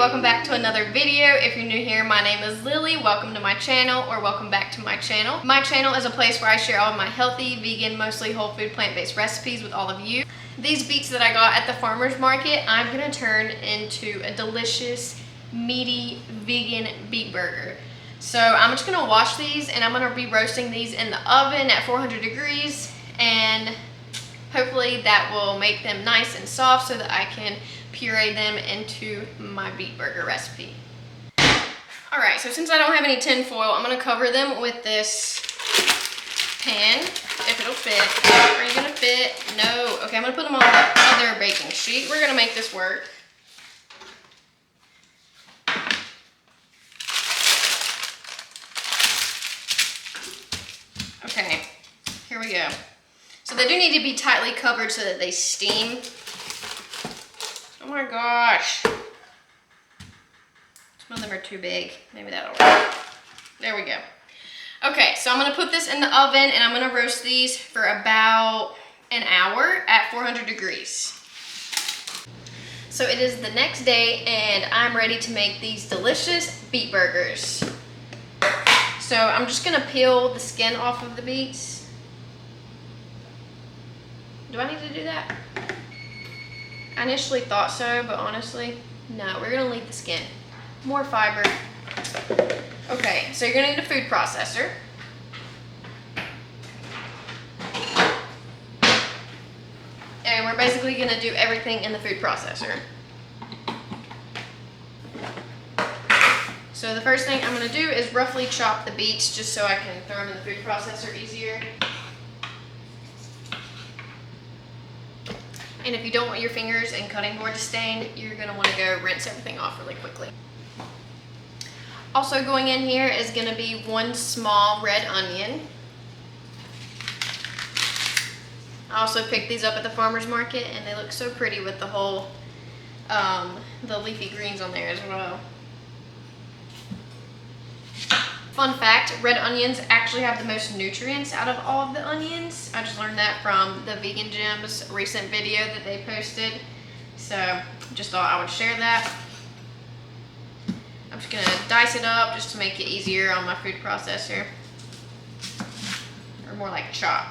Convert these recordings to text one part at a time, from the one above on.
welcome back to another video. If you're new here, my name is Lily. Welcome to my channel, or welcome back to my channel. My channel is a place where I share all of my healthy, vegan, mostly whole food, plant-based recipes with all of you. These beets that I got at the farmer's market, I'm gonna turn into a delicious, meaty, vegan beet burger. So I'm just gonna wash these and I'm gonna be roasting these in the oven at 400 degrees, and hopefully that will make them nice and soft so that I can puree them into my beet burger recipe. Alright, so since I don't have any tin foil, I'm going to cover them with this pan, if it'll fit. Are you going to fit? No. Okay, I'm going to put them on the other baking sheet. We're going to make this work. Okay, here we go. So they do need to be tightly covered so that they steam. Oh my gosh. Some of them are too big. Maybe that'll work. There we go. Okay, so I'm going to put this in the oven and I'm going to roast these for about an hour at 400 degrees. So it is the next day and I'm ready to make these delicious beet burgers. So I'm just going to peel the skin off of the beets. Do I need to do that? I initially thought so, but honestly, no, we're gonna leave the skin. More fiber. Okay, so you're gonna need a food processor. And we're basically gonna do everything in the food processor. So the first thing I'm gonna do is roughly chop the beets just so I can throw them in the food processor easier. And if you don't want your fingers and cutting board to stain, you're gonna wanna go rinse everything off really quickly. Also going in here is gonna be one small red onion. I also picked these up at the farmer's market and they look so pretty with the whole, the leafy greens on there as well. Fun fact, red onions actually have the most nutrients out of all of the onions. I just learned that from the Vegan Gems recent video that they posted. So just thought I would share that. I'm just gonna dice it up just to make it easier on my food processor. Or more like chop.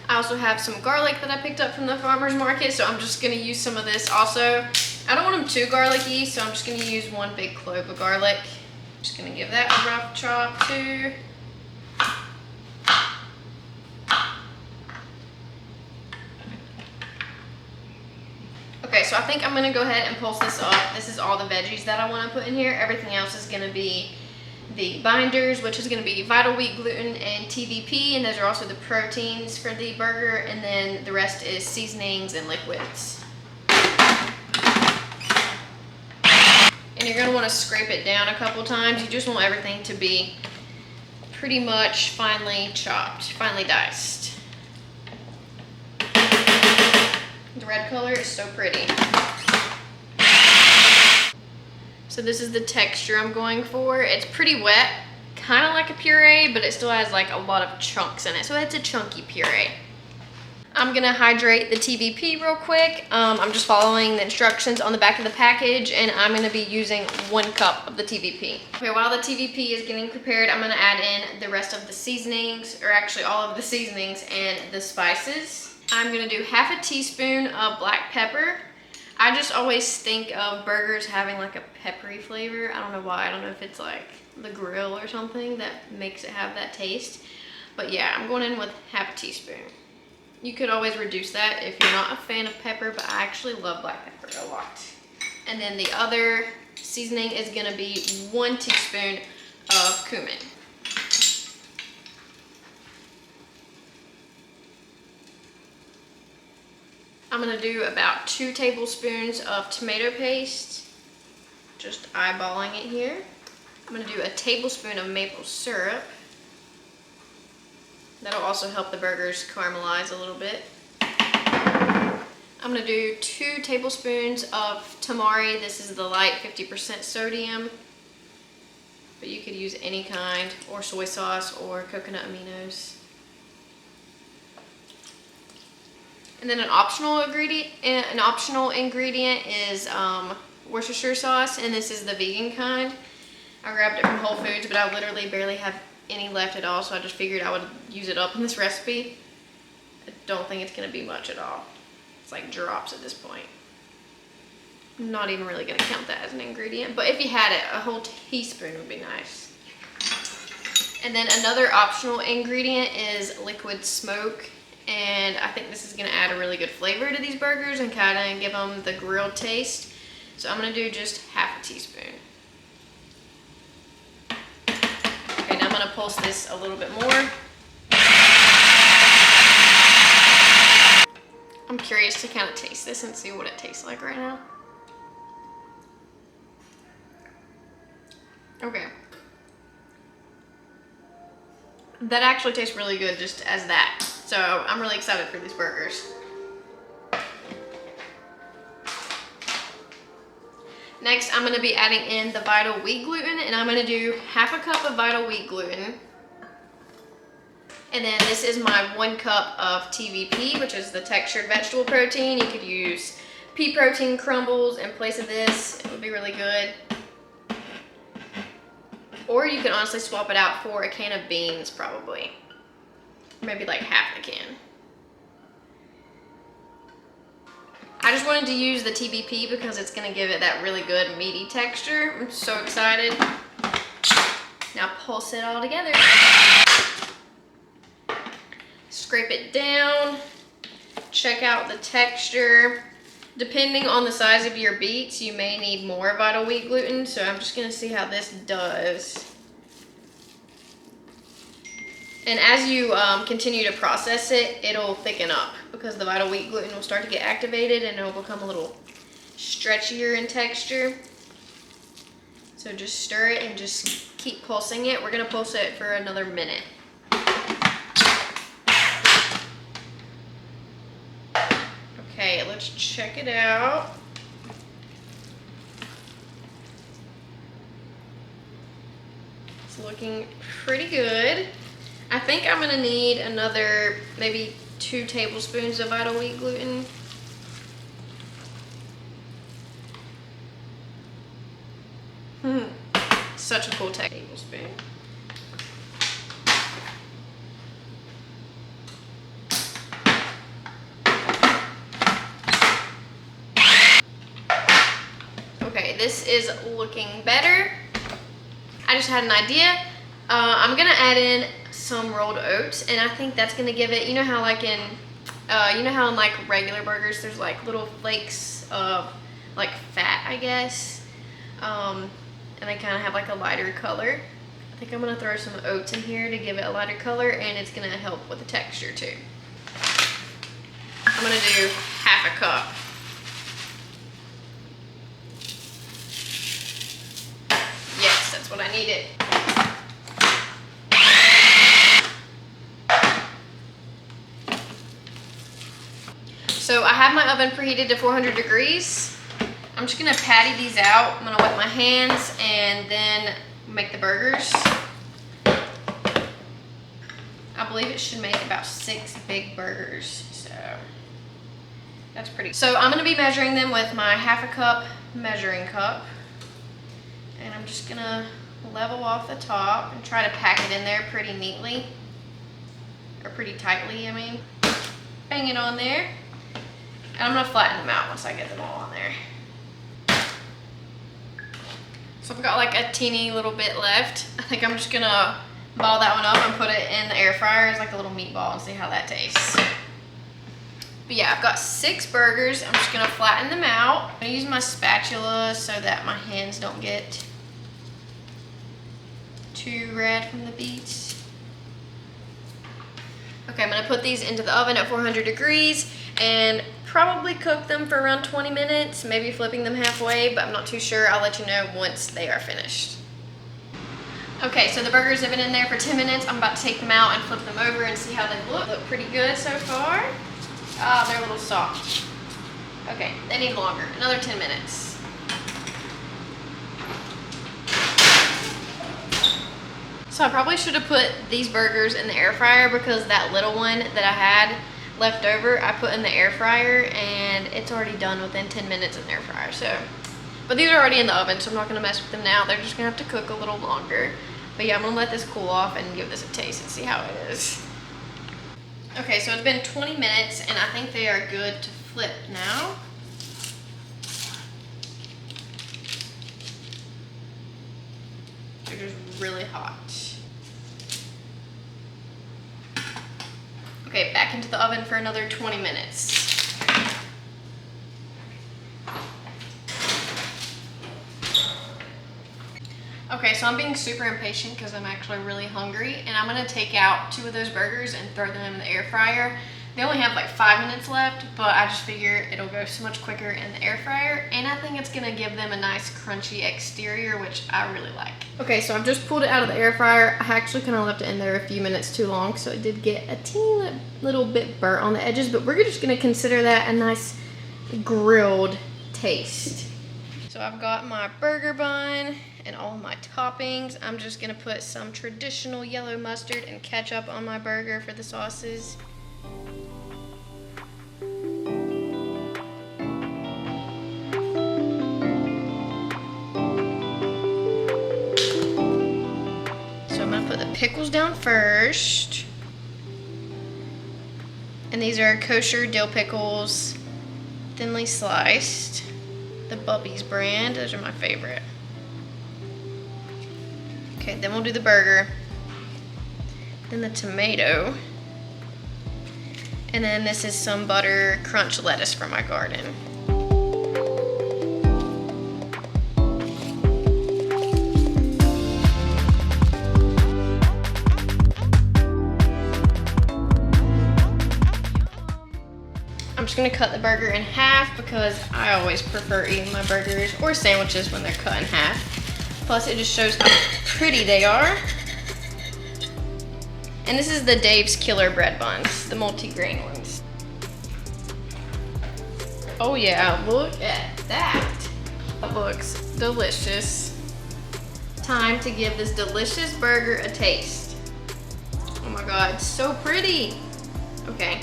I also have some garlic that I picked up from the farmer's market, so I'm just going to use some of this also. I don't want them too garlicky, so I'm just going to use one big clove of garlic. Just going to give that a rough chop too. Okay, so I think I'm going to go ahead and pulse this up. This is all the veggies that I want to put in here. Everything else is going to be the binders, which is going to be vital wheat, gluten, and TBP, and those are also the proteins for the burger, and then the rest is seasonings and liquids. And you're going to want to scrape it down a couple times. You just want everything to be pretty much finely chopped, finely diced. The red color is so pretty. So this is the texture I'm going for. It's pretty wet, kind of like a puree, but it still has like a lot of chunks in it. So it's a chunky puree. I'm gonna hydrate the TBP real quick. I'm just following the instructions on the back of the package, and I'm gonna be using 1 cup of the TBP. Okay, while the TBP is getting prepared, I'm gonna add in the rest of the seasonings, or actually all of the seasonings and the spices. I'm gonna do half a teaspoon of black pepper. I just always think of burgers having like a peppery flavor. I don't know why. I don't know if it's like the grill or something that makes it have that taste. But yeah, I'm going in with half a teaspoon. You could always reduce that if you're not a fan of pepper, but I actually love black pepper a lot. And then the other seasoning is gonna be 1 teaspoon of cumin. I'm gonna do about 2 tablespoons of tomato paste, just eyeballing it here. I'm gonna do a tablespoon of maple syrup. That'll also help the burgers caramelize a little bit. I'm gonna do 2 tablespoons of tamari. This is the light 50% sodium. but you could use any kind, or soy sauce or coconut aminos. And then an optional ingredient is Worcestershire sauce, and this is the vegan kind. I grabbed it from Whole Foods, but I literally barely have any left at all, so I just figured I would use it up in this recipe. I don't think it's gonna be much at all. It's like drops at this point. I'm not even really gonna count that as an ingredient, but if you had it, a whole teaspoon would be nice. And then another optional ingredient is liquid smoke. And I think this is gonna add a really good flavor to these burgers and kind of give them the grilled taste. So I'm gonna do just half a teaspoon. Okay, now I'm gonna pulse this a little bit more. I'm curious to kind of taste this and see what it tastes like right now. Okay. That actually tastes really good just as that. So I'm really excited for these burgers. Next, I'm gonna be adding in the Vital Wheat gluten, and I'm gonna do half a cup of Vital Wheat gluten. And then this is my 1 cup of TVP, which is the textured vegetable protein. You could use pea protein crumbles in place of this. It would be really good. Or you can honestly swap it out for a can of beans, probably. Maybe like half the can. I just wanted to use the TBP because it's gonna give it that really good meaty texture. I'm so excited. Now pulse it all together. Scrape it down. Check out the texture. Depending on the size of your beets, you may need more Vital Wheat gluten, so I'm just gonna see how this does. And as you continue to process it, it'll thicken up because the Vital Wheat gluten will start to get activated and it'll become a little stretchier in texture. So just stir it and just keep pulsing it. We're gonna pulse it for another minute. Okay, let's check it out. It's looking pretty good. I think I'm gonna need another maybe 2 tablespoons of Vital Wheat gluten. Such a cool tablespoon. Okay, this is looking better. I just had an idea. I'm gonna add in some rolled oats, and I think that's gonna give it, you know how like in like regular burgers there's like little flakes of like fat, I guess, and they kind of have like a lighter color. I think I'm gonna throw some oats in here to give it a lighter color, and it's gonna help with the texture too. I'm gonna do half a cup. Yes, that's what I needed. So I have my oven preheated to 400 degrees. I'm just gonna patty these out. I'm gonna wet my hands and then make the burgers. I believe it should make about 6 big burgers, so that's pretty. So I'm gonna be measuring them with my half a cup measuring cup. And I'm just gonna level off the top and try to pack it in there pretty neatly. Or pretty tightly, I mean. Bang it on there. And I'm gonna flatten them out once I get them all on there. So I've got like a teeny little bit left. I think I'm just gonna ball that one up and put it in the air fryer as like a little meatball and see how that tastes. But yeah, I've got 6 burgers. I'm just gonna flatten them out. I'm gonna use my spatula so that my hands don't get too red from the beets. Okay, I'm gonna put these into the oven at 400 degrees and probably cook them for around 20 minutes, maybe flipping them halfway, but I'm not too sure. I'll let you know once they are finished. Okay, so the burgers have been in there for 10 minutes. I'm about to take them out and flip them over and see how they look. Look pretty good so far. Ah, they're a little soft. Okay, they need longer, another 10 minutes. So I probably should have put these burgers in the air fryer because that little one that I had left over, I put in the air fryer and it's already done within 10 minutes in the air fryer. So, but these are already in the oven, so I'm not gonna mess with them now. They're just gonna have to cook a little longer. But yeah, I'm gonna let this cool off and give this a taste and see how it is. Okay, so it's been 20 minutes and I think they are good to flip now. They're just really hot. Okay, back into the oven for another 20 minutes. Okay, so I'm being super impatient because I'm actually really hungry, and I'm gonna take out 2 of those burgers and throw them in the air fryer. They only have like 5 minutes left, but I just figure it'll go so much quicker in the air fryer, and I think it's gonna give them a nice crunchy exterior, which I really like. Okay, so I've just pulled it out of the air fryer. I actually kind of left it in there a few minutes too long, so it did get a teeny little bit burnt on the edges, but we're just gonna consider that a nice grilled taste. So I've got my burger bun and all my toppings. I'm just gonna put some traditional yellow mustard and ketchup on my burger for the sauces. So I'm gonna put the pickles down first. And these are kosher dill pickles, thinly sliced. The Bubby's brand, those are my favorite. Okay, then we'll do the burger. Then the tomato. And then this is some butter crunch lettuce from my garden. I'm just gonna cut the burger in half because I always prefer eating my burgers or sandwiches when they're cut in half. Plus it just shows how pretty they are. And this is the Dave's Killer bread buns, the multi-grain ones. Oh yeah, look at that. That looks delicious. Time to give this delicious burger a taste. Oh my God, it's so pretty. Okay.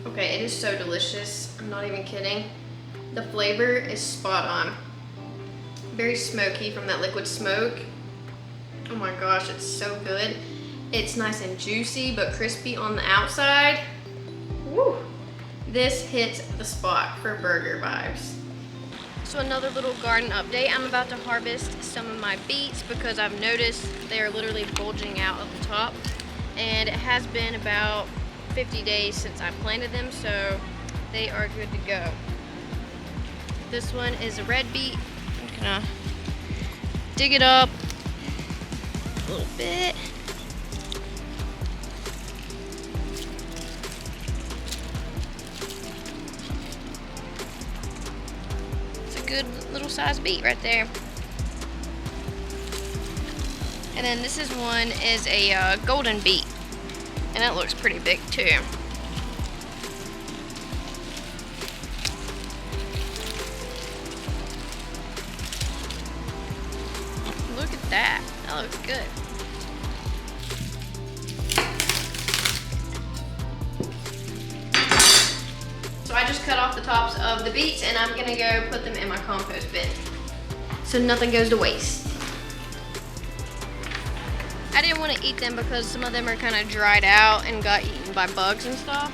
Okay, it is so delicious. I'm not even kidding. The flavor is spot on. Very smoky from that liquid smoke. Oh my gosh, it's so good. It's nice and juicy but crispy on the outside. Woo! This hits the spot for burger vibes. So another little garden update. I'm about to harvest some of my beets because I've noticed they are literally bulging out of the top. And it has been about 50 days since I planted them, so they are good to go. This one is a red beet. I'm just gonna dig it up a little bit. It's a good little size beet right there. And then this one is a golden beet, and it looks pretty big too. Look at that, that looks good. So I just cut off the tops of the beets and I'm gonna go put them in my compost bin so nothing goes to waste. I didn't want to eat them because some of them are kind of dried out and got eaten by bugs and stuff.